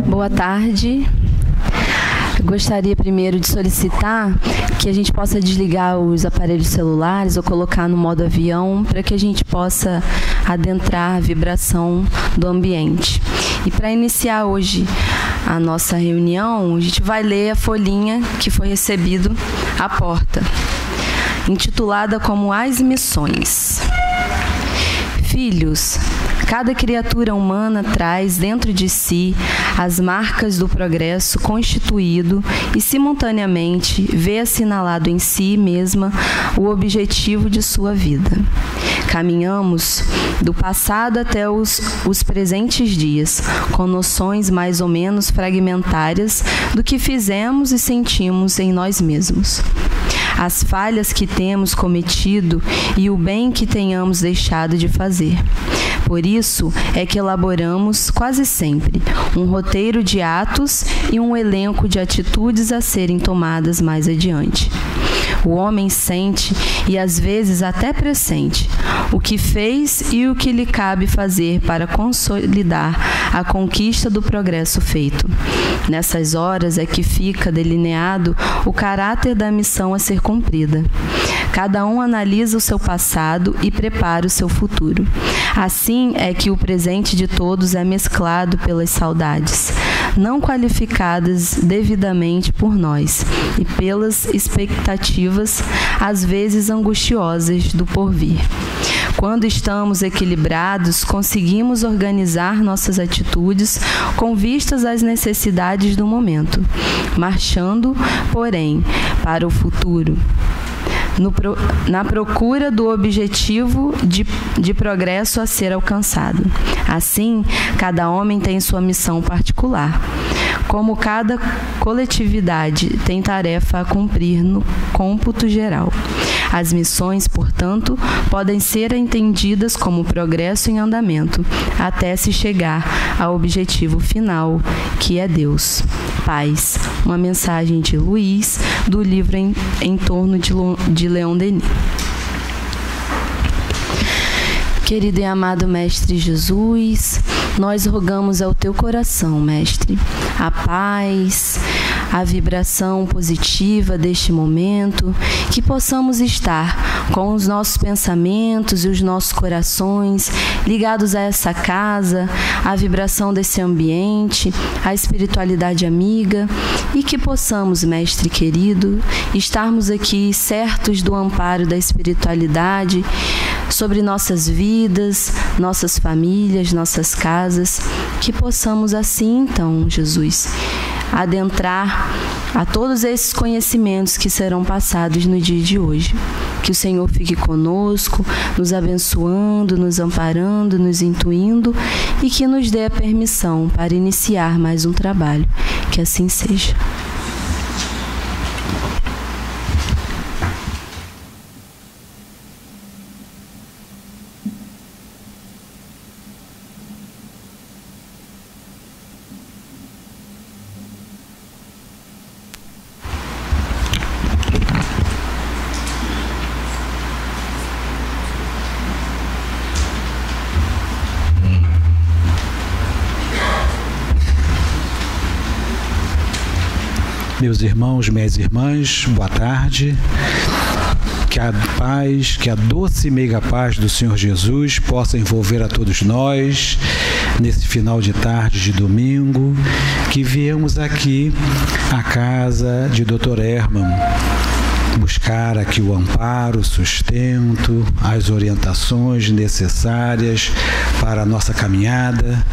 Boa tarde. Eu gostaria primeiro de solicitar que a gente possa desligar os aparelhos celulares ou colocar no modo avião para que a gente possa adentrar a vibração do ambiente. E para iniciar hoje a nossa reunião, a gente vai ler a folhinha que foi recebido à porta, intitulada como As Missões. Filhos, cada criatura humana traz dentro de si as marcas do progresso constituído e, simultaneamente, vê assinalado em si mesma o objetivo de sua vida. Caminhamos do passado até os presentes dias, com noções mais ou menos fragmentárias do que fizemos e sentimos em nós mesmos. As falhas que temos cometido e o bem que tenhamos deixado de fazer. Por isso é que elaboramos quase sempre um roteiro de atos e um elenco de atitudes a serem tomadas mais adiante. O homem sente e às vezes até pressente o que fez e o que lhe cabe fazer para consolidar a conquista do progresso feito. Nessas horas é que fica delineado o caráter da missão a ser cumprida. Cada um analisa o seu passado e prepara o seu futuro. Assim é que o presente de todos é mesclado pelas saudades, não qualificadas devidamente por nós, e pelas expectativas, às vezes angustiosas, do porvir. Quando estamos equilibrados, conseguimos organizar nossas atitudes com vistas às necessidades do momento, marchando, porém, para o futuro, na procura do objetivo de progresso a ser alcançado. Assim, cada homem tem sua missão particular, como cada coletividade tem tarefa a cumprir no cômputo geral. As missões, portanto, podem ser entendidas como progresso em andamento, até se chegar ao objetivo final, que é Deus. Paz. Uma mensagem de Luiz, do livro Em Torno de Leon Denis. Querido e amado Mestre Jesus, nós rogamos ao teu coração, Mestre, a paz, a vibração positiva deste momento, que possamos estar com os nossos pensamentos e os nossos corações ligados a essa casa, a vibração desse ambiente, a espiritualidade amiga, e que possamos, Mestre querido, estarmos aqui certos do amparo da espiritualidade sobre nossas vidas, nossas famílias, nossas casas, que possamos assim, então, Jesus, adentrar a todos esses conhecimentos que serão passados no dia de hoje. Que o Senhor fique conosco, nos abençoando, nos amparando, nos intuindo, e que nos dê a permissão para iniciar mais um trabalho. Que assim seja. Meus irmãos, minhas irmãs, boa tarde. Que a paz, que a doce e meiga paz do Senhor Jesus possa envolver a todos nós nesse final de tarde de domingo, que viemos aqui à casa de Dr. Herman buscar aqui o amparo, o sustento, as orientações necessárias para a nossa caminhada,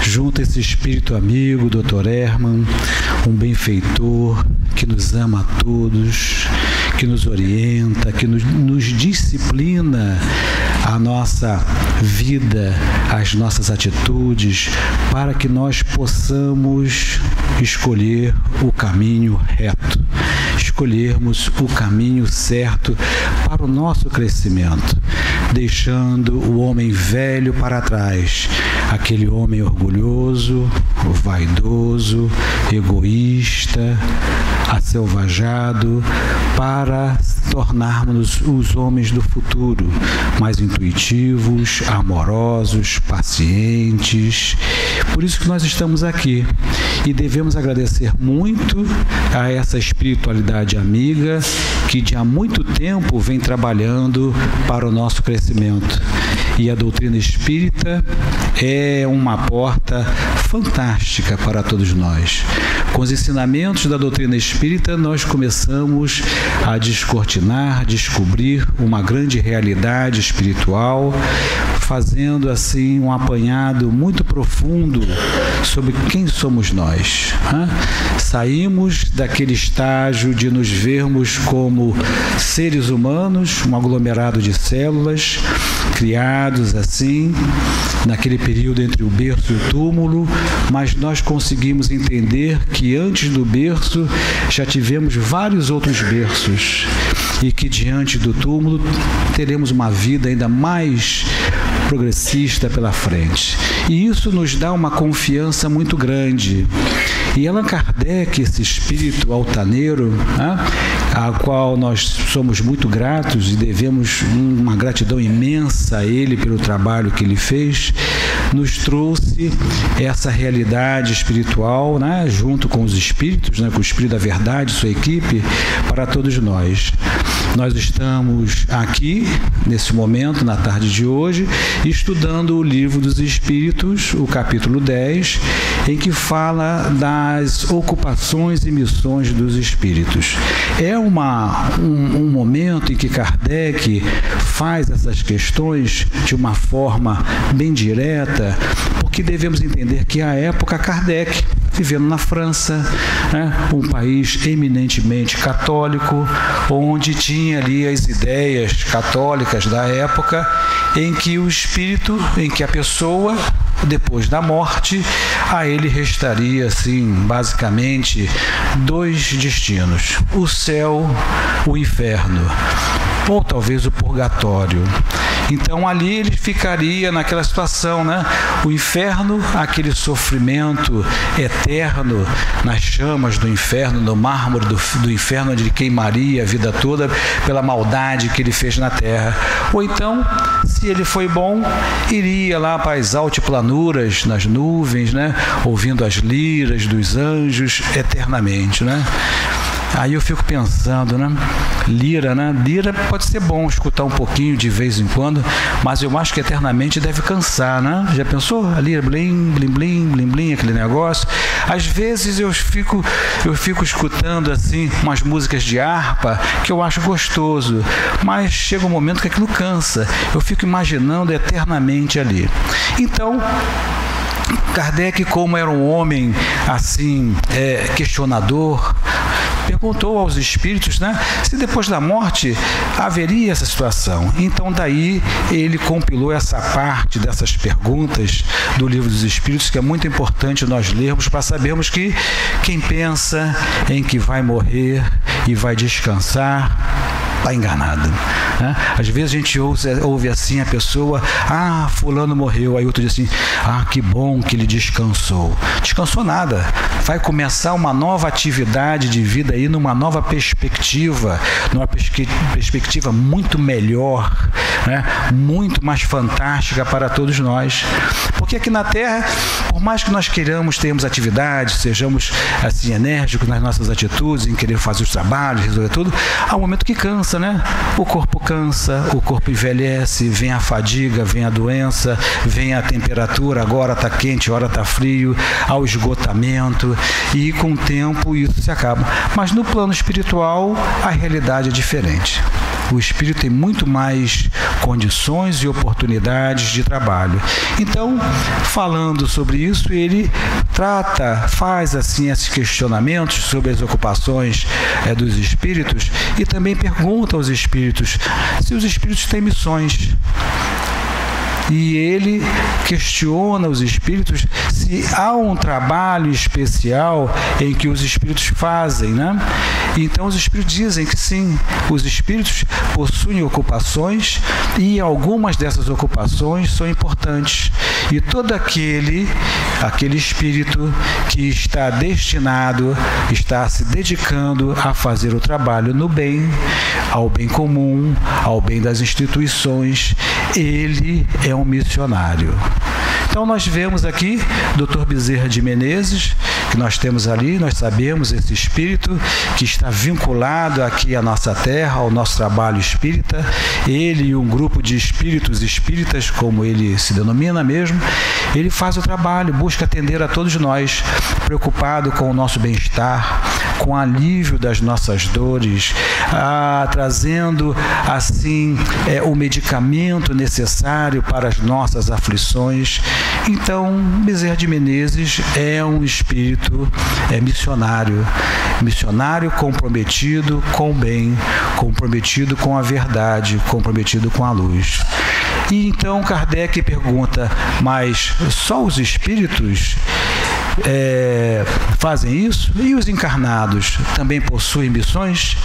junto a esse espírito amigo, Dr. Herman, um benfeitor que nos ama a todos, que nos orienta, que nos disciplina a nossa vida, as nossas atitudes, para que nós possamos escolher o caminho reto, escolhermos o caminho certo para o nosso crescimento, deixando o homem velho para trás, aquele homem orgulhoso, vaidoso, egoísta, aselvajado, para tornarmos os homens do futuro mais intuitivos, amorosos, pacientes. Por isso que nós estamos aqui e devemos agradecer muito a essa espiritualidade amiga que de há muito tempo vem trabalhando para o nosso crescimento. E a doutrina espírita é uma porta fantástica para todos nós. Com os ensinamentos da doutrina espírita, nós começamos a descortinar, descobrir uma grande realidade espiritual, fazendo assim um apanhado muito profundo sobre quem somos nós. Saímos daquele estágio de nos vermos como seres humanos, um aglomerado de células, criados assim, naquele período entre o berço e o túmulo, mas nós conseguimos entender que antes do berço já tivemos vários outros berços e que diante do túmulo teremos uma vida ainda mais progressista pela frente. E isso nos dá uma confiança muito grande. E Allan Kardec, esse espírito altaneiro, a qual nós somos muito gratos e devemos uma gratidão imensa a ele pelo trabalho que ele fez, nos trouxe essa realidade espiritual, junto com os espíritos, com o Espírito da Verdade, sua equipe, para todos nós. Nós estamos aqui, nesse momento, na tarde de hoje, estudando o Livro dos Espíritos, o capítulo 10, em que fala das ocupações e missões dos espíritos. É um momento em que Kardec faz essas questões de uma forma bem direta, porque devemos entender que à época Kardec, vivendo na França, um país eminentemente católico, onde tinha ali as ideias católicas da época, em que o espírito, em que a pessoa, depois da morte, a ele restaria, assim, basicamente, dois destinos: o céu, o inferno, ou talvez o purgatório. Então ali ele ficaria naquela situação, O inferno, aquele sofrimento eterno nas chamas do inferno, no mármore do inferno, onde ele queimaria a vida toda pela maldade que ele fez na terra. Ou então, se ele foi bom, iria lá para as altiplanuras, nas nuvens, ouvindo as liras dos anjos eternamente, Aí eu fico pensando, Lira, Lira pode ser bom escutar um pouquinho de vez em quando, mas eu acho que eternamente deve cansar, Já pensou? A lira, blim, blim, blim, blim, blim, aquele negócio. Às vezes eu fico escutando assim umas músicas de harpa que eu acho gostoso, mas chega um momento que aquilo cansa. Eu fico imaginando eternamente ali. Então, Kardec, como era um homem assim, questionador, perguntou aos espíritos, se depois da morte haveria essa situação. Então daí ele compilou essa parte dessas perguntas do Livro dos Espíritos, que é muito importante nós lermos para sabermos que quem pensa em que vai morrer e vai descansar está enganado. Às vezes a gente ouve assim a pessoa: fulano morreu, aí outro diz assim: que bom que ele descansou. Descansou nada, vai começar uma nova atividade de vida aí, numa nova perspectiva, numa perspectiva muito melhor, muito mais fantástica para todos nós. Porque aqui na Terra, por mais que nós queiramos, tenhamos atividades, sejamos assim enérgicos nas nossas atitudes, em querer fazer os trabalhos, resolver tudo, há um momento que cansa, O corpo cansa, o corpo envelhece, vem a fadiga, vem a doença, vem a temperatura, agora está quente, agora está frio, há o esgotamento, e com o tempo isso se acaba. Mas no plano espiritual, a realidade é diferente. O espírito tem muito mais condições e oportunidades de trabalho. Então, falando sobre isso, ele faz assim esses questionamentos sobre as ocupações dos espíritos, e também pergunta aos espíritos se os espíritos têm missões. E ele questiona os espíritos se há um trabalho especial em que os espíritos fazem, Então os espíritos dizem que sim, os espíritos possuem ocupações, e algumas dessas ocupações são importantes. e todo aquele espírito que está destinado, está se dedicando a fazer o trabalho no bem, ao bem comum, ao bem das instituições, ele é um missionário. Então nós vemos aqui Dr. Bezerra de Menezes, que nós temos ali, nós sabemos esse espírito que está vinculado aqui à nossa terra, ao nosso trabalho espírita. Ele e um grupo de espíritos espíritas, como ele se denomina mesmo, ele faz o trabalho, busca atender a todos nós, preocupado com o nosso bem-estar, com o alívio das nossas dores, trazendo assim o medicamento necessário para as nossas aflições. Então, Bezerra de Menezes é um espírito missionário comprometido com o bem, comprometido com a verdade, comprometido com a luz. E então Kardec pergunta, mas só os espíritos fazem isso? E os encarnados também possuem missões?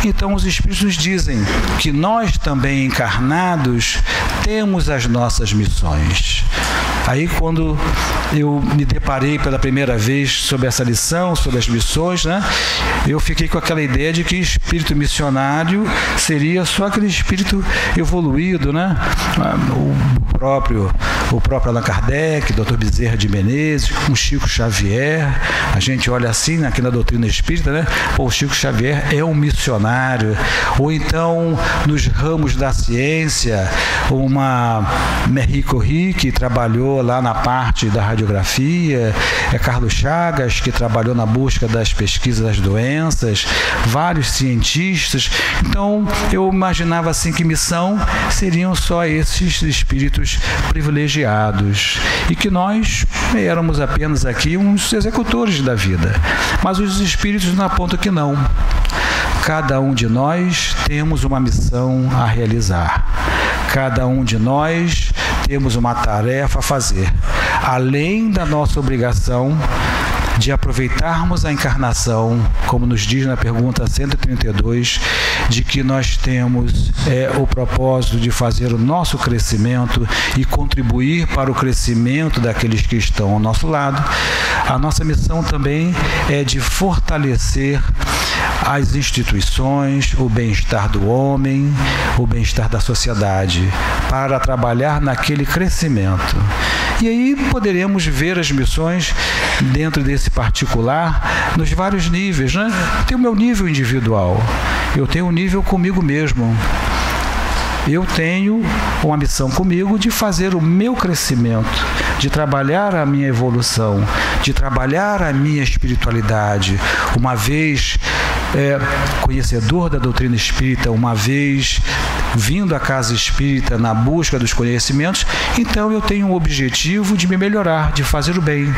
Então os espíritos nos dizem que nós também encarnados temos as nossas missões. Aí quando eu me deparei pela primeira vez sobre essa lição, sobre as missões, né, eu fiquei com aquela ideia de que espírito missionário seria só aquele espírito evoluído, né? O próprio Allan Kardec, Dr. Bezerra de Menezes, um Chico Xavier. A gente olha assim aqui na doutrina espírita, né? O Chico Xavier é um missionário. Ou então nos ramos da ciência, uma Marie Curie, que trabalhou lá na parte da radiografia, Carlos Chagas, que trabalhou na busca das pesquisas das doenças, vários cientistas. Então eu imaginava assim que missão seriam só esses espíritos privilegiados e que nós éramos apenas aqui uns executores da vida. Mas os espíritos não apontam que não. Cada um de nós temos uma missão a realizar. Cada um de nós temos uma tarefa a fazer, além da nossa obrigação de aproveitarmos a encarnação, como nos diz na pergunta 132, de que nós temos o propósito de fazer o nosso crescimento e contribuir para o crescimento daqueles que estão ao nosso lado. A nossa missão também é de fortalecer as instituições, o bem-estar do homem, o bem-estar da sociedade, para trabalhar naquele crescimento. E aí poderemos ver as missões dentro desse particular nos vários níveis, né? Tem o meu nível individual, eu tenho um nível comigo mesmo. Eu tenho uma missão comigo de fazer o meu crescimento, de trabalhar a minha evolução, de trabalhar a minha espiritualidade. Uma vez conhecedor da doutrina espírita, uma vez vindo à casa espírita na busca dos conhecimentos, então eu tenho um objetivo de me melhorar, de fazer o bem.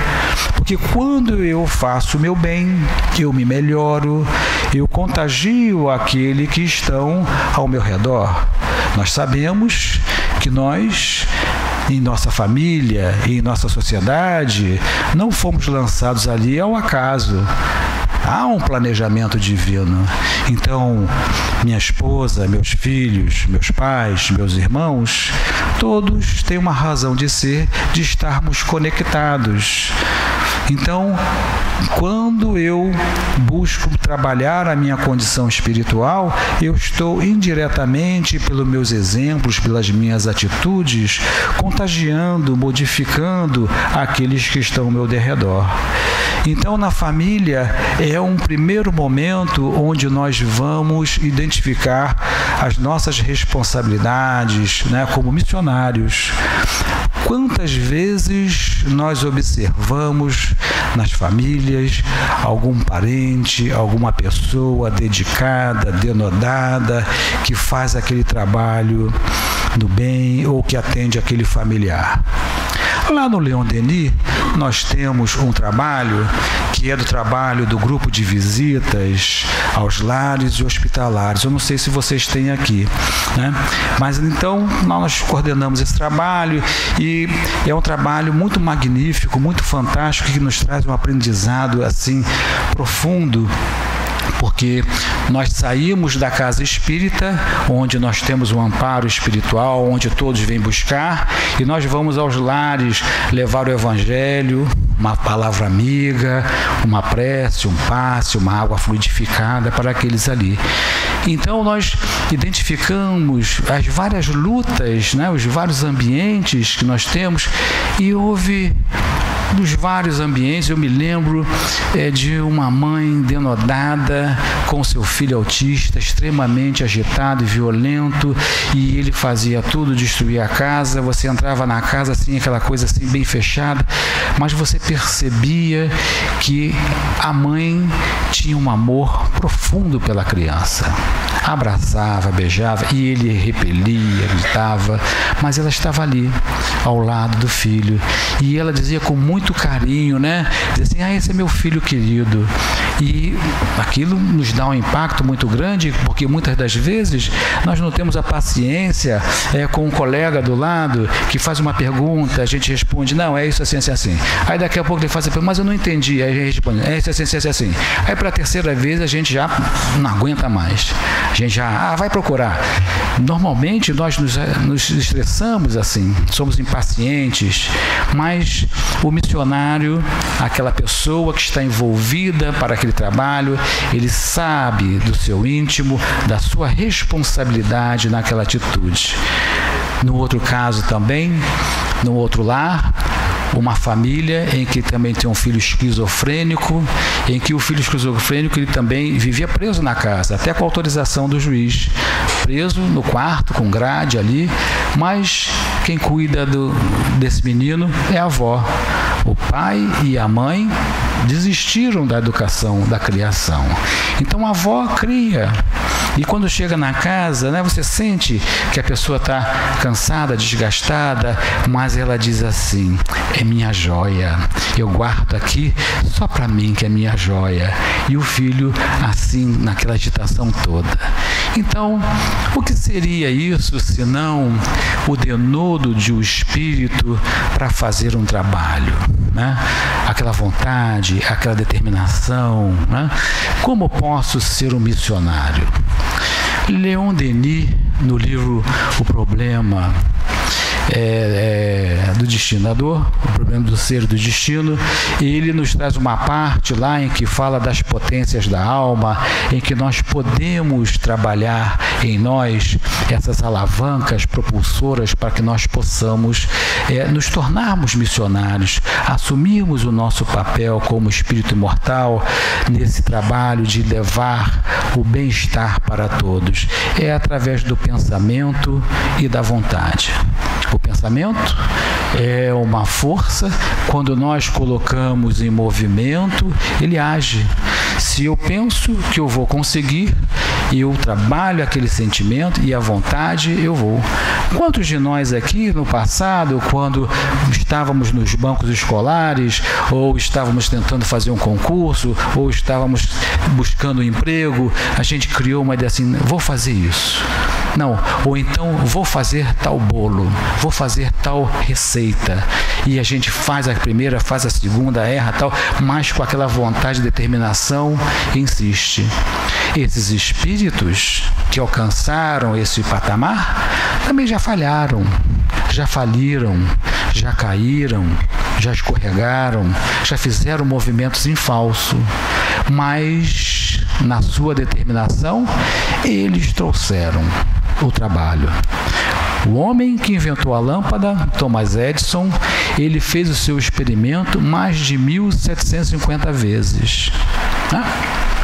Porque quando eu faço o meu bem, eu me melhoro, eu contagio aquele que estão ao meu redor. Nós sabemos que nós, em nossa família, em nossa sociedade, não fomos lançados ali ao acaso. Há um planejamento divino. Então, minha esposa, meus filhos, meus pais, meus irmãos, todos têm uma razão de ser, de estarmos conectados. Então, quando eu busco trabalhar a minha condição espiritual, eu estou indiretamente, pelos meus exemplos, pelas minhas atitudes, contagiando, modificando aqueles que estão ao meu derredor. Então, na família, é um primeiro momento onde nós vamos identificar as nossas responsabilidades, né, como missionários. Quantas vezes nós observamos nas famílias algum parente, alguma pessoa dedicada, denodada, que faz aquele trabalho do bem ou que atende aquele familiar? Lá no Leon Denis, nós temos um trabalho que é do trabalho do grupo de visitas aos lares e hospitalares. Eu não sei se vocês têm aqui, né? Mas então nós coordenamos esse trabalho e é um trabalho muito magnífico, muito fantástico, que nos traz um aprendizado assim profundo, porque nós saímos da casa espírita, onde nós temos um amparo espiritual, onde todos vêm buscar, e nós vamos aos lares levar o Evangelho, uma palavra amiga, uma prece, um passe, uma água fluidificada para aqueles ali. Então nós identificamos as várias lutas, né, os vários ambientes que nós temos, e houve dos vários ambientes. Eu me lembro de uma mãe denodada com seu filho autista, extremamente agitado e violento, e ele fazia tudo, destruía a casa. Você entrava na casa assim, aquela coisa assim bem fechada, mas você percebia que a mãe tinha um amor profundo pela criança. Abraçava, beijava, e ele repelia, gritava, mas ela estava ali, ao lado do filho, e ela dizia com muito carinho, né? Dizia assim: esse é meu filho querido. E aquilo nos dá um impacto muito grande, porque muitas das vezes nós não temos a paciência com um colega do lado que faz uma pergunta, a gente responde: não, é isso assim, assim, assim. Aí daqui a pouco ele faz a pergunta: mas eu não entendi. Aí a gente responde: é isso assim, assim, assim. Aí para a terceira vez a gente já não aguenta mais. A gente já, vai procurar. Normalmente nós nos estressamos assim, somos impacientes, mas o missionário, aquela pessoa que está envolvida para aquele trabalho, ele sabe do seu íntimo, da sua responsabilidade naquela atitude. No outro caso também, no outro lar, uma família em que também tem um filho esquizofrênico, em que o filho esquizofrênico ele também vivia preso na casa, até com a autorização do juiz, preso no quarto, com grade ali, mas quem cuida desse menino é a avó. O pai e a mãe desistiram da educação, da criação. Então a avó cria. E quando chega na casa, né, você sente que a pessoa está cansada, desgastada, mas ela diz assim: é minha joia, eu guardo aqui só para mim, que é minha joia. E o filho assim, naquela agitação toda. Então, o que seria isso senão o denodo de um espírito para fazer um trabalho? Né? Aquela vontade, aquela determinação, né? Como posso ser um missionário? Leon Denis, no livro O Problema do Destinador, o problema do ser e do destino, ele nos traz uma parte lá em que fala das potências da alma, em que nós podemos trabalhar em nós essas alavancas propulsoras para que nós possamos nos tornarmos missionários, assumirmos o nosso papel como espírito imortal nesse trabalho de levar o bem-estar para todos. É através do pensamento e da vontade. O pensamento é uma força, quando nós colocamos em movimento, ele age. Se eu penso que eu vou conseguir, eu trabalho aquele sentimento e a vontade, eu vou. Quantos de nós aqui no passado, quando estávamos nos bancos escolares, ou estávamos tentando fazer um concurso, ou estávamos buscando um emprego, a gente criou uma ideia assim: vou fazer isso. Não, ou então vou fazer tal bolo, vou fazer tal receita. E a gente faz a primeira, faz a segunda, erra tal, mas com aquela vontade e determinação insiste. Esses espíritos que alcançaram esse patamar também já falharam, já faliram, já caíram, já escorregaram, já fizeram movimentos em falso, mas na sua determinação eles trouxeram o trabalho. O homem que inventou a lâmpada, Thomas Edison, ele fez o seu experimento mais de 1750 vezes.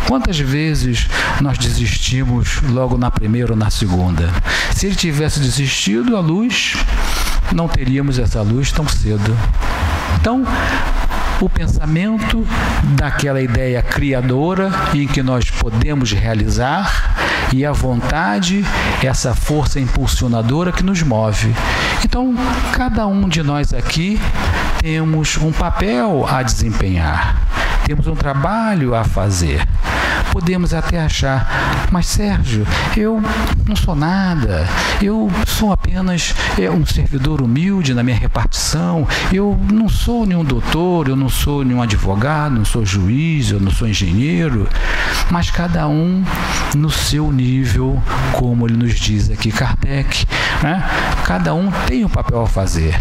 Quantas vezes nós desistimos logo na primeira ou na segunda? Se ele tivesse desistido, a luz, não teríamos essa luz tão cedo. Então, o pensamento daquela ideia criadora em que nós podemos realizar, e a vontade, essa força impulsionadora que nos move. Então, cada um de nós aqui temos um papel a desempenhar, temos um trabalho a fazer. podemos até achar, mas Sérgio, eu não sou nada, eu sou apenas um servidor humilde na minha repartição, eu não sou nenhum doutor, eu não sou nenhum advogado, não sou juiz, eu não sou engenheiro, mas cada um no seu nível, como ele nos diz aqui Kardec, né? Cada um tem um papel a fazer.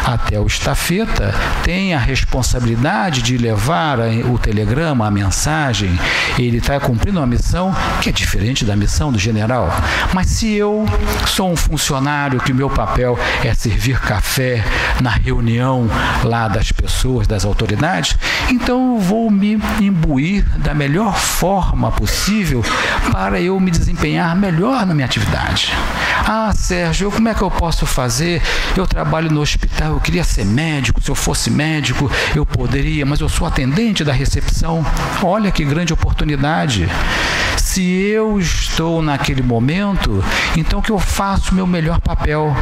Até o estafeta tem a responsabilidade de levar o telegrama, a mensagem. Ele está cumprindo uma missão que é diferente da missão do general. Mas se eu sou um funcionário que o meu papel é servir café na reunião lá das pessoas, das autoridades, então eu vou me imbuir da melhor forma possível para eu me desempenhar melhor na minha atividade. Ah, Sérgio, como é que eu posso fazer? Eu trabalho no hospital, eu queria ser médico, se eu fosse médico eu poderia, mas eu sou atendente da recepção. Olha que grande oportunidade. Se eu estou naquele momento, então que eu faço o meu melhor papel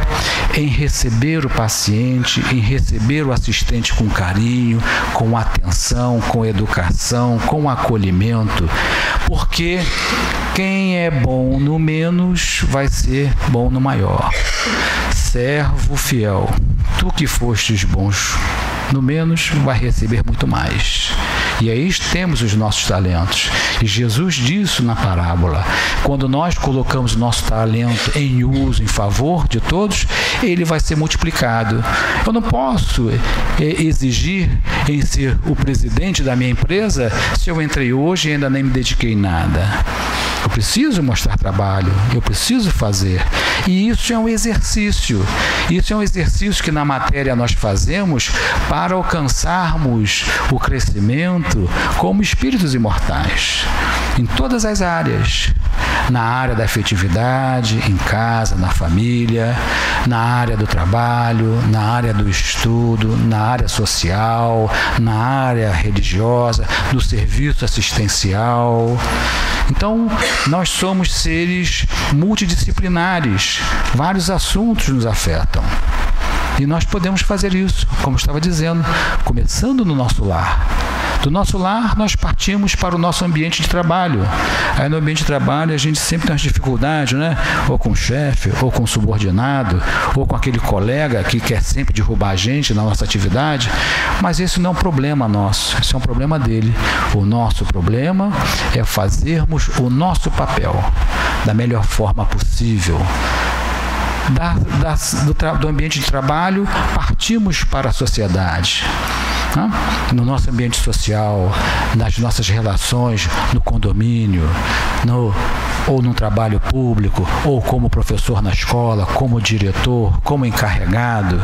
em receber o paciente, em receber o assistente com carinho, com atenção, com educação, com acolhimento, porque quem é bom no menos vai ser bom no maior. Servo fiel, tu que fostes bons no menos, vai receber muito mais. E aí temos os nossos talentos. E Jesus disse na parábola, quando nós colocamos nosso talento em uso, em favor de todos, ele vai ser multiplicado. Eu não posso exigir em ser o presidente da minha empresa se eu entrei hoje e ainda nem me dediquei em nada. Eu preciso mostrar trabalho, eu preciso fazer. E isso é um exercício. Isso é um exercício que na matéria nós fazemos para alcançarmos o crescimento como espíritos imortais. Em todas as áreas. Na área da afetividade, em casa, na família, na área do trabalho, na área do estudo, na área social, na área religiosa, do serviço assistencial. Então, nós somos seres multidisciplinares, vários assuntos nos afetam. E nós podemos fazer isso, como estava dizendo, começando no nosso lar. Do nosso lar, nós partimos para o nosso ambiente de trabalho. Aí no ambiente de trabalho, a gente sempre tem umas dificuldades, né? Ou com o chefe, ou com o subordinado, ou com aquele colega que quer sempre derrubar a gente na nossa atividade. Mas esse não é um problema nosso, esse é um problema dele. O nosso problema é fazermos o nosso papel da melhor forma possível. Do ambiente de trabalho, partimos para a sociedade. No nosso ambiente social, nas nossas relações no condomínio, ou no trabalho público, ou como professor na escola, como diretor, como encarregado.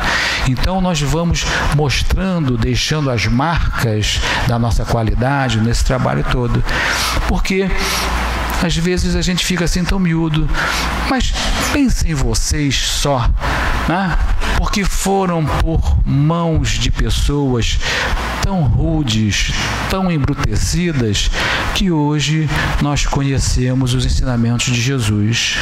Então nós vamos mostrando, deixando as marcas da nossa qualidade nesse trabalho todo. Porque às vezes a gente fica assim tão miúdo, mas pensem vocês só, né? Porque foram por mãos de pessoas tão rudes, tão embrutecidas, que hoje nós conhecemos os ensinamentos de Jesus.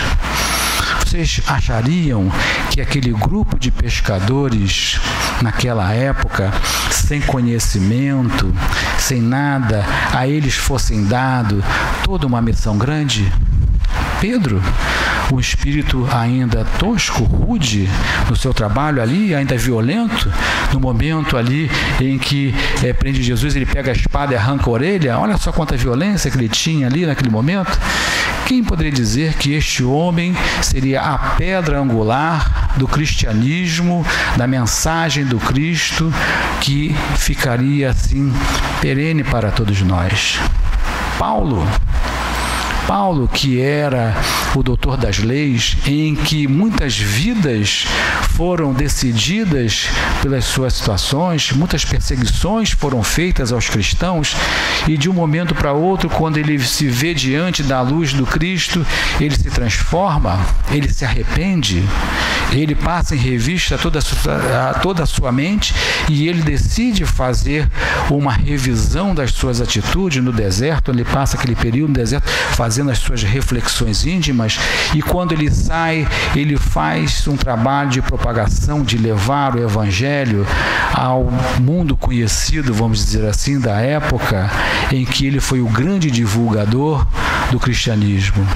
Vocês achariam que aquele grupo de pescadores, naquela época, sem conhecimento, sem nada, a eles fossem dado toda uma missão grande? Pedro, um espírito ainda tosco, rude no seu trabalho ali, ainda violento, no momento ali em que prende Jesus, ele pega a espada e arranca a orelha. Olha só quanta violência que ele tinha ali naquele momento. Quem poderia dizer que este homem seria a pedra angular do cristianismo, da mensagem do Cristo, que ficaria assim perene para todos nós? Paulo, que era o doutor das leis, em que muitas vidas foram decididas pelas suas situações, muitas perseguições foram feitas aos cristãos, e de um momento para outro, quando ele se vê diante da luz do Cristo, ele se transforma, ele se arrepende, ele passa em revista toda a sua mente e ele decide fazer uma revisão das suas atitudes no deserto. Ele passa aquele período no deserto fazendo as suas reflexões íntimas, e quando ele sai, ele faz um trabalho de propagação, de levar o Evangelho ao mundo conhecido, vamos dizer assim, da época em que ele foi o grande divulgador do cristianismo.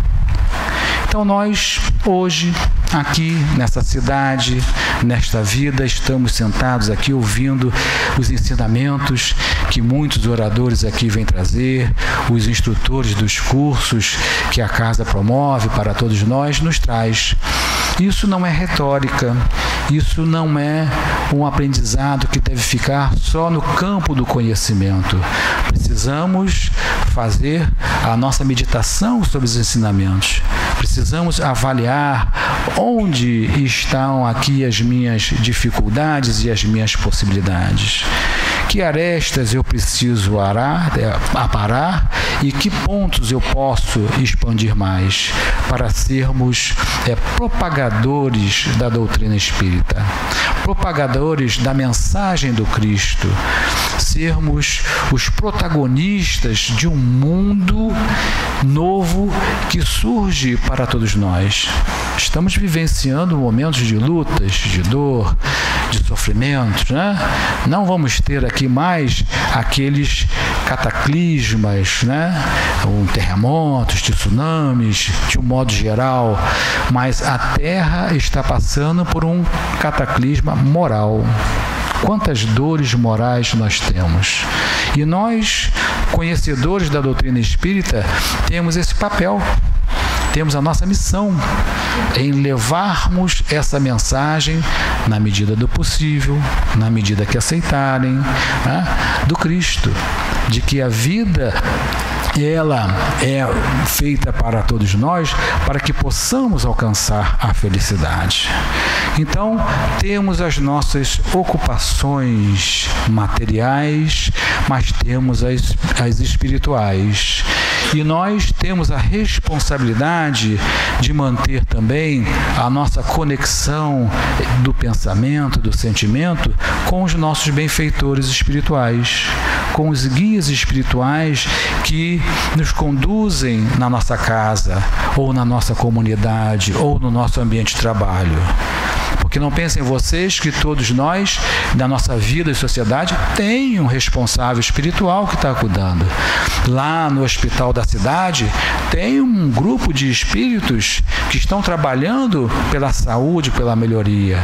Então nós, hoje, aqui nessa cidade, nesta vida, estamos sentados aqui ouvindo os ensinamentos que muitos oradores aqui vêm trazer, os instrutores dos cursos que a casa promove para todos nós, nos traz. Isso não é retórica, isso não é um aprendizado que deve ficar só no campo do conhecimento. Precisamos fazer a nossa meditação sobre os ensinamentos. Precisamos avaliar onde estão aqui as minhas dificuldades e as minhas possibilidades. Que arestas eu preciso aparar e que pontos eu posso expandir mais para sermos propagadores da doutrina espírita, propagadores da mensagem do Cristo, sermos os protagonistas de um mundo novo que surge para todos nós. Estamos vivenciando momentos de lutas, de dor, de sofrimentos, né? Não vamos ter aqui mais aqueles cataclismas, né? Terremotos, tsunamis, de um modo geral, mas a Terra está passando por um cataclisma moral. Quantas dores morais nós temos. E nós, conhecedores da doutrina espírita, temos esse papel. Temos a nossa missão em levarmos essa mensagem, na medida do possível, na medida que aceitarem, né, do Cristo, de que a vida ela é feita para todos nós, para que possamos alcançar a felicidade. Então, temos as nossas ocupações materiais, mas temos as espirituais. E nós temos a responsabilidade de manter também a nossa conexão do pensamento, do sentimento, com os nossos benfeitores espirituais, com os guias espirituais que nos conduzem na nossa casa, ou na nossa comunidade, ou no nosso ambiente de trabalho. Porque não pensem vocês que todos nós, na nossa vida e sociedade, tem um responsável espiritual que está cuidando. Lá no hospital da cidade, tem um grupo de espíritos que estão trabalhando pela saúde, pela melhoria.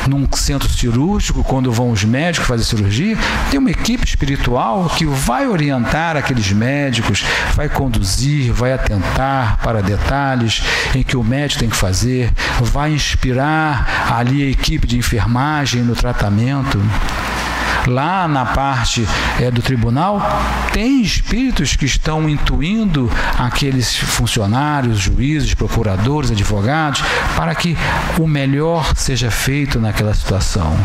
Num centro cirúrgico, quando vão os médicos fazer cirurgia, tem uma equipe espiritual que vai orientar aqueles médicos, vai conduzir, vai atentar para detalhes em que o médico tem que fazer, vai inspirar ali a equipe de enfermagem no tratamento. Lá na parte do tribunal, tem espíritos que estão intuindo aqueles funcionários, juízes, procuradores, advogados, para que o melhor seja feito naquela situação.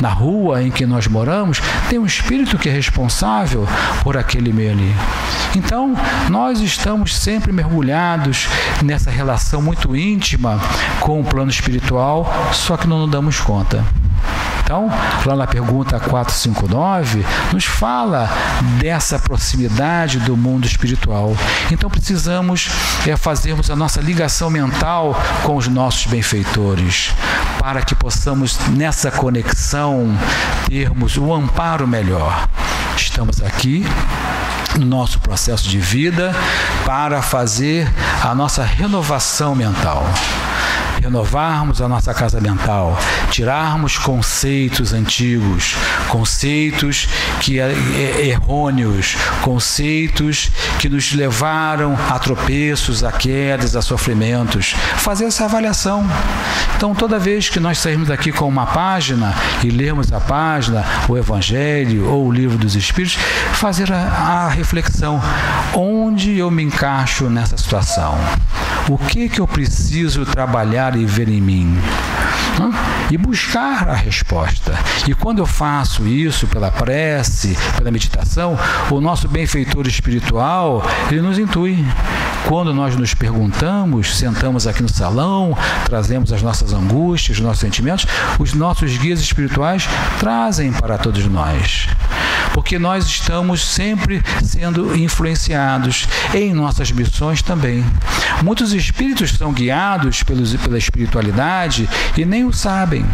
Na rua em que nós moramos, tem um espírito que é responsável por aquele meio ali. Então, nós estamos sempre mergulhados nessa relação muito íntima com o plano espiritual, só que não nos damos conta. Então, lá na pergunta 459, nos fala dessa proximidade do mundo espiritual. Então, precisamos fazermos a nossa ligação mental com os nossos benfeitores, para que possamos, nessa conexão, termos um amparo melhor. Estamos aqui no nosso processo de vida para fazer a nossa renovação mental. Renovarmos a nossa casa mental, tirarmos conceitos antigos, conceitos que errôneos, conceitos que nos levaram a tropeços, a quedas, a sofrimentos. Fazer essa avaliação. Então, toda vez que nós sairmos daqui com uma página e lermos a página, o Evangelho ou o Livro dos Espíritos, fazer a reflexão. Onde eu me encaixo nessa situação? O que eu preciso trabalhar e ver em mim? E buscar a resposta. E quando eu faço isso pela prece, pela meditação, o nosso benfeitor espiritual, ele nos intui. Quando nós nos perguntamos, sentamos aqui no salão, trazemos as nossas angústias, os nossos sentimentos, os nossos guias espirituais trazem para todos nós. Porque nós estamos sempre sendo influenciados em nossas missões também. Muitos espíritos são guiados pela espiritualidade e nem o sabem.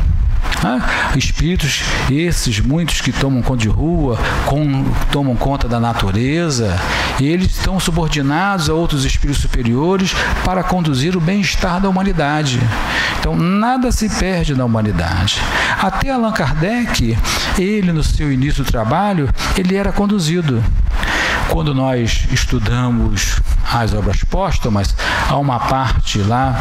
Espíritos esses, muitos que tomam conta de rua, tomam conta da natureza, e eles estão subordinados a outros espíritos superiores para conduzir o bem-estar da humanidade. Então nada se perde na humanidade. Até Allan Kardec, ele no seu início do trabalho, ele era conduzido. Quando nós estudamos as obras póstumas, há uma parte lá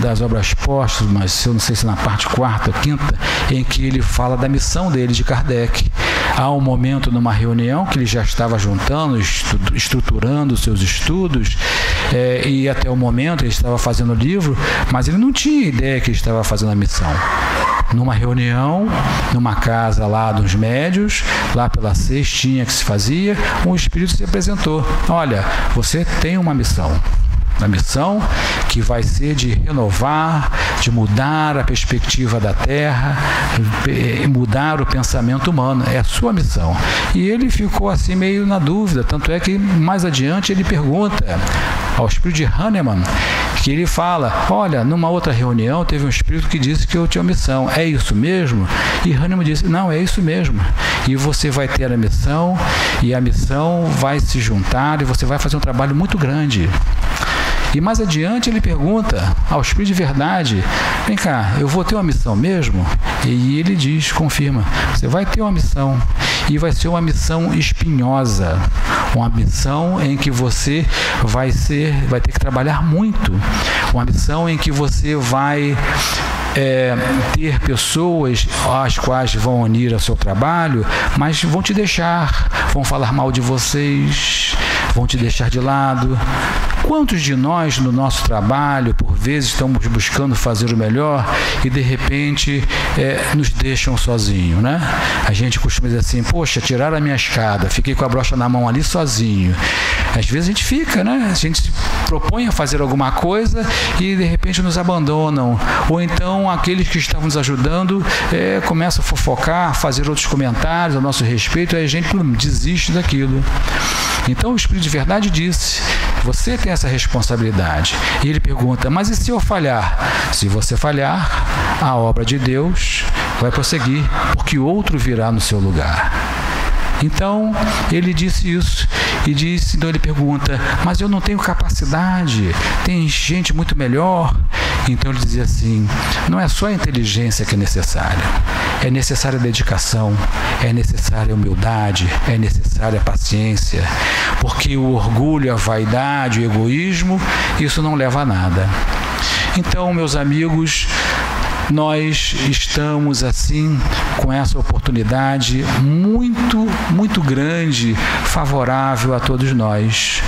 das obras póstumas, eu não sei se na parte 4ª ou 5ª, em que ele fala da missão dele, de Kardec. Há um momento numa reunião que ele já estava juntando, estruturando os seus estudos, e até o momento ele estava fazendo o livro, mas ele não tinha ideia que ele estava fazendo a missão. Numa reunião, numa casa lá dos médios, lá pela cestinha que se fazia, um espírito se apresentou. Olha, você tem uma missão. A missão que vai ser de renovar, de mudar a perspectiva da Terra, mudar o pensamento humano. É a sua missão. E ele ficou assim meio na dúvida, tanto é que mais adiante ele pergunta ao espírito de Hahnemann, que ele fala, olha, numa outra reunião teve um espírito que disse que eu tinha missão, é isso mesmo? E Hahnemann disse, não, é isso mesmo. E você vai ter a missão, e a missão vai se juntar, e você vai fazer um trabalho muito grande. E mais adiante ele pergunta ao espírito de verdade, vem cá, eu vou ter uma missão mesmo? E ele diz, confirma, você vai ter uma missão, e vai ser uma missão espinhosa, uma missão em que você vai ter que trabalhar muito, uma missão em que você vai ter pessoas às quais vão unir ao seu trabalho, mas vão te deixar, vão falar mal de vocês, vão te deixar de lado. Quantos de nós no nosso trabalho, por vezes, estamos buscando fazer o melhor e de repente nos deixam sozinhos, né? A gente costuma dizer assim, poxa, tiraram a minha escada, fiquei com a brocha na mão ali sozinho. Às vezes a gente fica, né? A gente se propõe a fazer alguma coisa e de repente nos abandonam. Ou então aqueles que estavam nos ajudando começam a fofocar, fazer outros comentários a nosso respeito, e a gente desiste daquilo. Então o Espírito de Verdade disse, você tem essa responsabilidade. E ele pergunta, mas e se eu falhar? Se você falhar, a obra de Deus vai prosseguir, porque outro virá no seu lugar. Então, ele disse isso, então ele pergunta, mas eu não tenho capacidade, tem gente muito melhor. Então ele dizia assim, não é só a inteligência que é necessária dedicação, é necessária humildade, é necessária paciência, porque o orgulho, a vaidade, o egoísmo, isso não leva a nada. Então, meus amigos, nós estamos assim com essa oportunidade muito, muito grande, favorável a todos nós.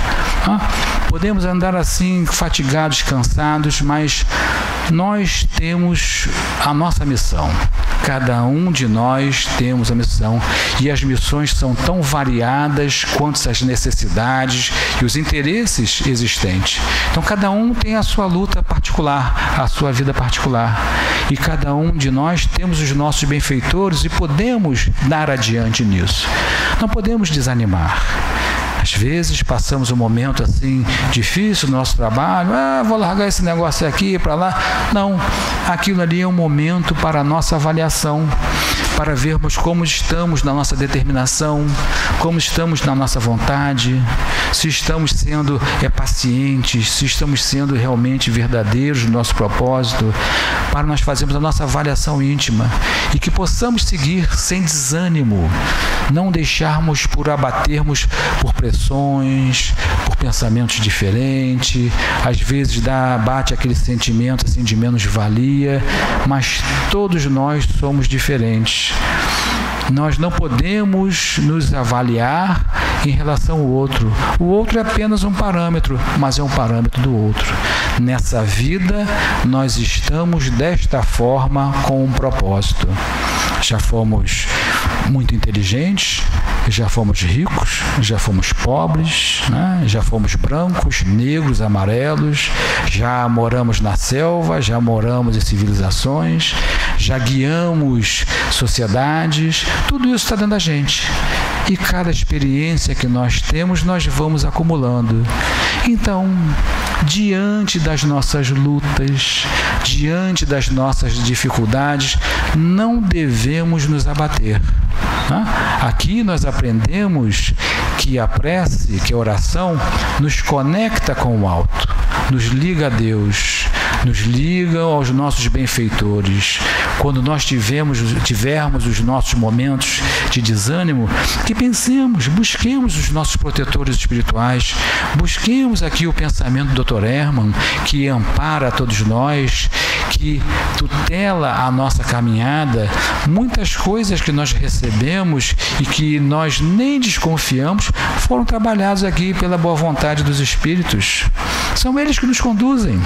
Podemos andar assim fatigados, cansados, mas nós temos a nossa missão. Cada um de nós temos a missão, e as missões são tão variadas quanto as necessidades e os interesses existentes. Então cada um tem a sua luta particular, a sua vida particular, e cada um de nós temos os nossos benfeitores e podemos dar adiante nisso. Não podemos desanimar. Às vezes passamos um momento assim difícil no nosso trabalho, vou largar esse negócio aqui para lá. Não, aquilo ali é um momento para a nossa avaliação, para vermos como estamos na nossa determinação, como estamos na nossa vontade, se estamos sendo pacientes, se estamos sendo realmente verdadeiros no nosso propósito, para nós fazermos a nossa avaliação íntima e que possamos seguir sem desânimo, não deixarmos por abatermos por pressões, por pensamentos diferentes. Às vezes bate aquele sentimento assim de menos-valia, mas todos nós somos diferentes. Nós não podemos nos avaliar em relação ao outro. O outro é apenas um parâmetro, mas é um parâmetro do outro. Nessa vida, nós estamos desta forma com um propósito. Já fomos muito inteligentes, já fomos ricos, já fomos pobres, né? Já fomos brancos, negros, amarelos, já moramos na selva, já moramos em civilizações, já guiamos sociedades, tudo isso está dentro da gente. E cada experiência que nós temos, nós vamos acumulando. Então, diante das nossas lutas, diante das nossas dificuldades, não devemos nos abater. Aqui nós aprendemos que a prece, que a oração, nos conecta com o alto, nos liga a Deus, nos liga aos nossos benfeitores. Quando nós tivermos os nossos momentos de desânimo, que pensemos, busquemos os nossos protetores espirituais, busquemos aqui o pensamento do Dr. Hermann, que ampara a todos nós, que tutela a nossa caminhada. Muitas coisas que nós recebemos e que nós nem desconfiamos foram trabalhados aqui pela boa vontade dos Espíritos. São eles que nos conduzem.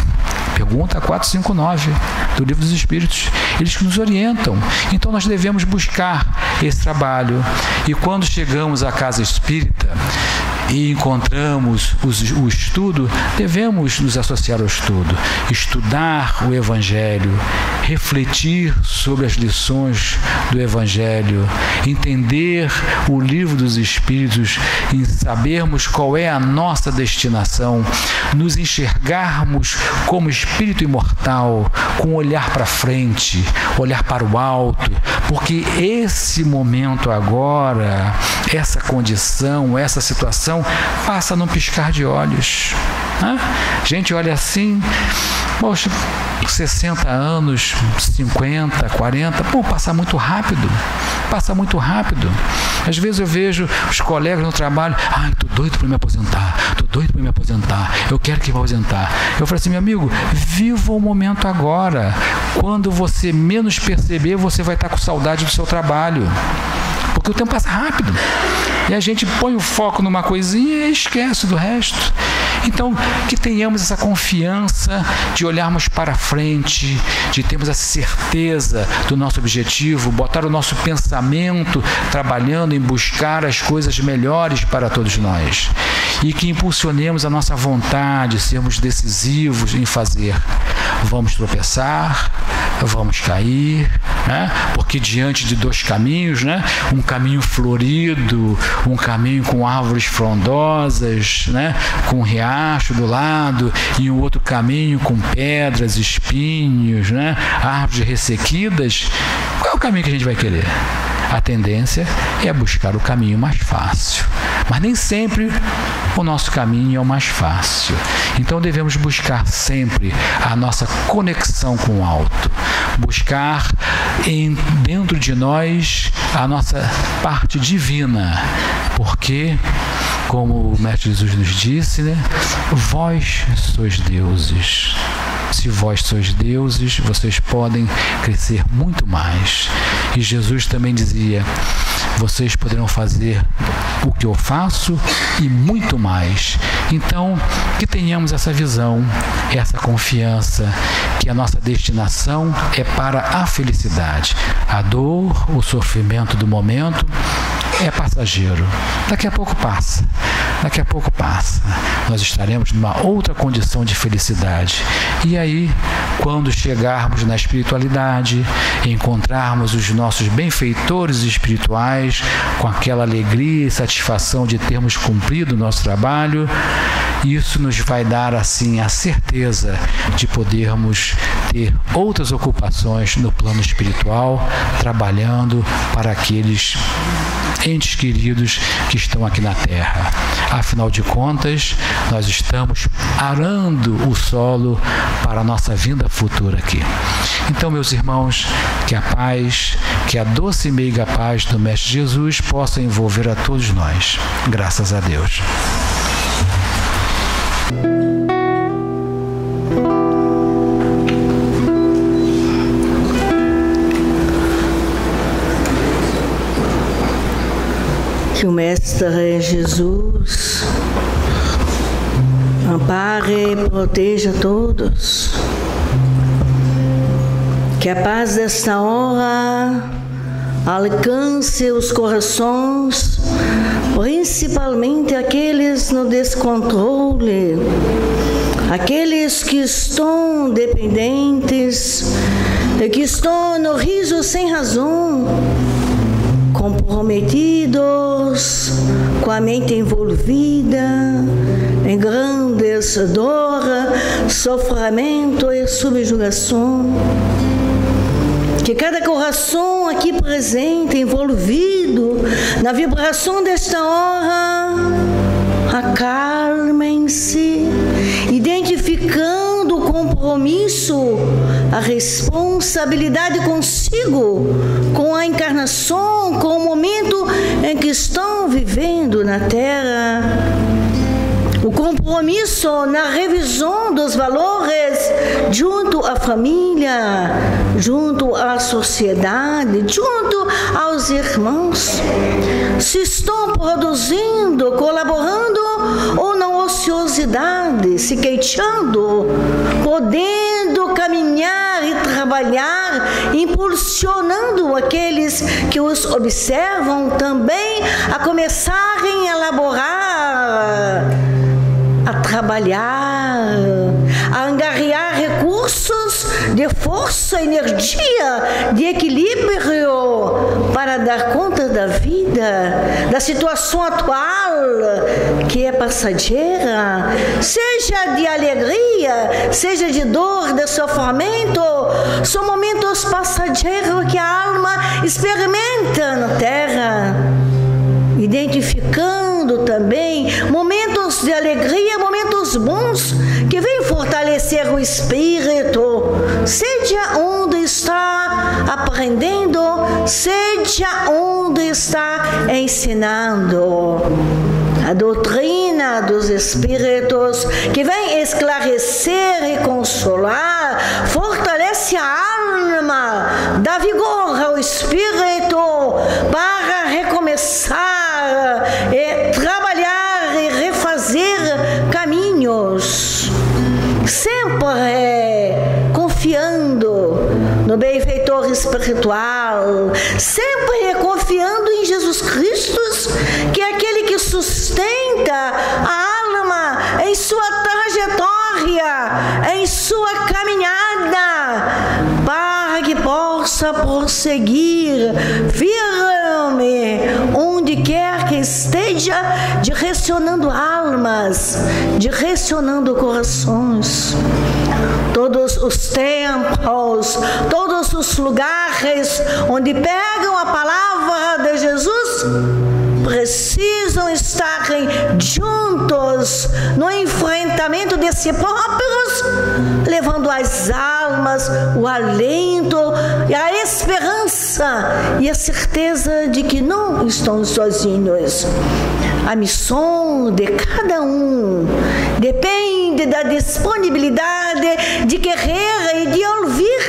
Pergunta 459 do Livro dos Espíritos. Eles que nos orientam. Então nós devemos buscar esse trabalho. E quando chegamos à casa espírita e encontramos o estudo, devemos nos associar ao estudo, estudar o Evangelho, refletir sobre as lições do Evangelho, entender o Livro dos Espíritos e sabermos qual é a nossa destinação, nos enxergarmos como espírito imortal, com um olhar para frente, olhar para o alto, porque esse momento agora, essa condição, essa situação passa num piscar de olhos. A gente olha assim, poxa, 60 anos, 50, 40, passa muito rápido. Passa muito rápido. Às vezes eu vejo os colegas no trabalho, tô doido para me aposentar, eu quero que me aposentar. Eu falo assim, meu amigo, viva o momento agora. Quando você menos perceber, você vai estar com saudade do seu trabalho. Porque o tempo passa rápido. E a gente põe o foco numa coisinha e esquece do resto. Então, que tenhamos essa confiança de olharmos para frente, de termos a certeza do nosso objetivo, botar o nosso pensamento trabalhando em buscar as coisas melhores para todos nós. E que impulsionemos a nossa vontade, sermos decisivos em fazer. Vamos tropeçar, vamos cair, né? Porque diante de dois caminhos, né? Um caminho florido, um caminho com árvores frondosas, né? Com um riacho do lado, e um outro caminho com pedras, espinhos, né? Árvores ressequidas. Qual é o caminho que a gente vai querer? A tendência é buscar o caminho mais fácil. Mas nem sempre o nosso caminho é o mais fácil. Então devemos buscar sempre a nossa conexão com o alto. Buscar dentro de nós a nossa parte divina. Porque, como o Mestre Jesus nos disse, né? Vós sois deuses. Se vós sois deuses, vocês podem crescer muito mais. E Jesus também dizia, vocês poderão fazer o que eu faço e muito mais. Então, que tenhamos essa visão, essa confiança, que a nossa destinação é para a felicidade. A dor, o sofrimento do momento é passageiro. Daqui a pouco passa. Nós estaremos numa outra condição de felicidade. E aí, quando chegarmos na espiritualidade, encontrarmos os nossos benfeitores espirituais, com aquela alegria e satisfação de termos cumprido o nosso trabalho, isso nos vai dar assim a certeza de podermos ter outras ocupações no plano espiritual, trabalhando para aqueles entes queridos que estão aqui na Terra. Afinal de contas, nós estamos arando o solo para a nossa vinda futura aqui. Então, meus irmãos, que a paz, que a doce e meiga paz do Mestre Jesus possa envolver a todos nós. Graças a Deus. Que o Mestre Jesus ampare e proteja todos. Que a paz desta hora alcance os corações, principalmente aqueles no descontrole, aqueles que estão dependentes, que estão no riso sem razão, comprometidos, com a mente envolvida em grandes dor, sofrimento e subjugação. Que cada coração aqui presente, envolvido na vibração desta hora, acalmem-se, identificando o compromisso, a responsabilidade consigo, com a encarnação, com o momento em que estão vivendo na Terra. O compromisso na revisão dos valores junto à família, junto à sociedade, junto aos irmãos. Se estão produzindo, colaborando ou na ociosidade, se queixando, podendo caminhar e trabalhar, impulsionando aqueles que os observam também a começarem a elaborar, a trabalhar, a angariar recursos de força, energia, de equilíbrio para dar conta da vida, da situação atual que é passageira, seja de alegria, seja de dor, de sofrimento. São momentos passageiros que a alma experimenta na Terra, identificando também momentos de alegria, momentos bons que vêm fortalecer o espírito, seja onde está aprendendo, seja onde está ensinando. A doutrina dos espíritos que vem esclarecer e consolar, fortalece a alma, dá vigor ao espírito para recomeçar e trabalhar e refazer caminhos, sempre confiando no benfeitor espiritual, sempre confiando em Jesus Cristo, que é aquele que sustenta a alma em sua trajetória, em sua caminhada, para que possa prosseguir firme onde quer que esteja, direcionando almas, direcionando corações. Todos os tempos, todos os lugares onde pegam a palavra de Jesus, precisam estarem juntos no enfrentamento de si próprios, levando às almas o alento e a esperança e a certeza de que não estão sozinhos. A missão de cada um depende da disponibilidade de querer e de ouvir.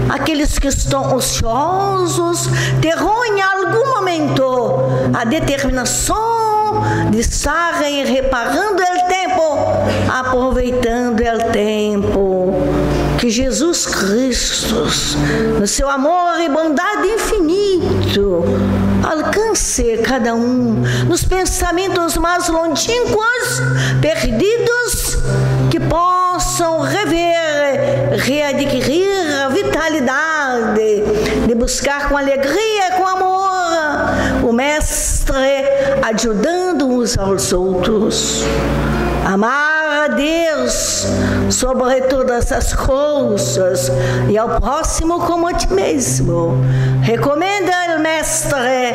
Aqueles que estão ociosos terão em algum momento a determinação de estarem reparando o tempo, aproveitando o tempo. Que Jesus Cristo, no seu amor e bondade infinito, alcance cada um nos pensamentos mais longínquos, perdidos, que possam rever, readquirir a vitalidade de buscar com alegria, com amor, o Mestre ajudando uns aos outros. Amar a Deus sobre todas as coisas e ao próximo como a ti mesmo. Recomenda o Mestre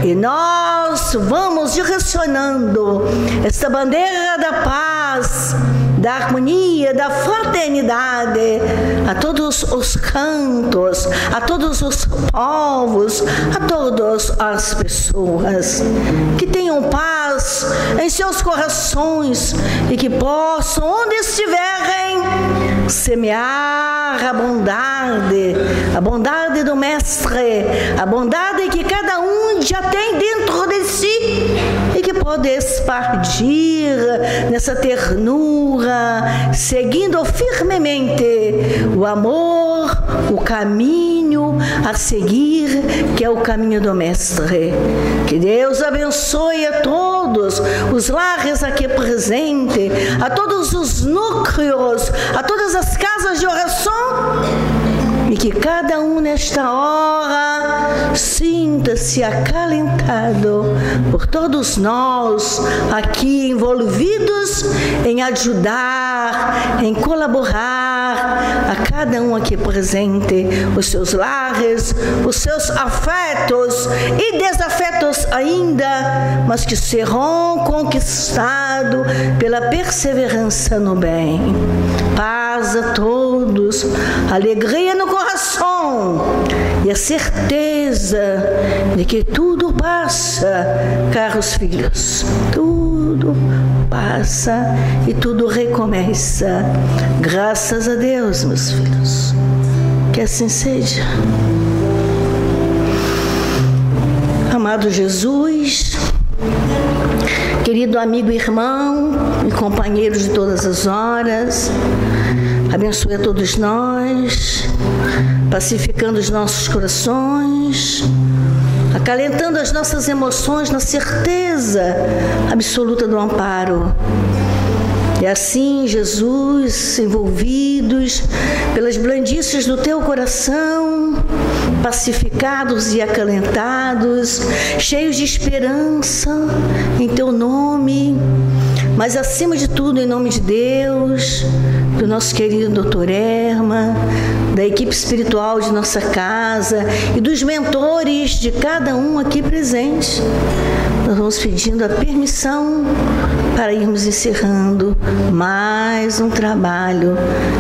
e nós vamos direcionando esta bandeira da paz, da harmonia, da fraternidade a todos os cantos, a todos os povos, a todas as pessoas. Que tenham paz em seus corações e que possam, onde estiverem, semear a bondade do Mestre, a bondade que cada um já tem dentro de si e que pode expandir nessa ternura, seguindo firmemente o amor, o caminho a seguir, que é o caminho do Mestre. Que Deus abençoe a todos os lares aqui presentes, a todos os núcleos, a todas as casas de oração, e que cada um nesta hora sinta-se acalentado por todos nós aqui envolvidos em ajudar, em colaborar a cada um aqui presente, os seus lares, os seus afetos e desafetos ainda, mas que serão conquistados pela perseverança no bem. Paz a todos, alegria no coração e a certeza de que tudo passa, caros filhos, tudo passa e tudo recomeça. Graças a Deus, meus filhos, que assim seja. Amado Jesus, querido amigo e irmão e companheiro de todas as horas, abençoe a todos nós, pacificando os nossos corações, acalentando as nossas emoções na certeza absoluta do amparo. E assim, Jesus, envolvidos pelas blandices do teu coração, pacificados e acalentados, cheios de esperança em teu nome, mas acima de tudo em nome de Deus, do nosso querido Dr. Erma, da equipe espiritual de nossa casa e dos mentores de cada um aqui presente. Nós vamos pedindo a permissão para irmos encerrando mais um trabalho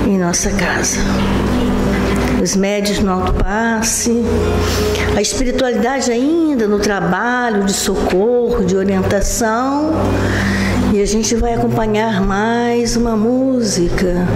em nossa casa. Os médios no alto passe, a espiritualidade ainda no trabalho de socorro, de orientação, e a gente vai acompanhar mais uma música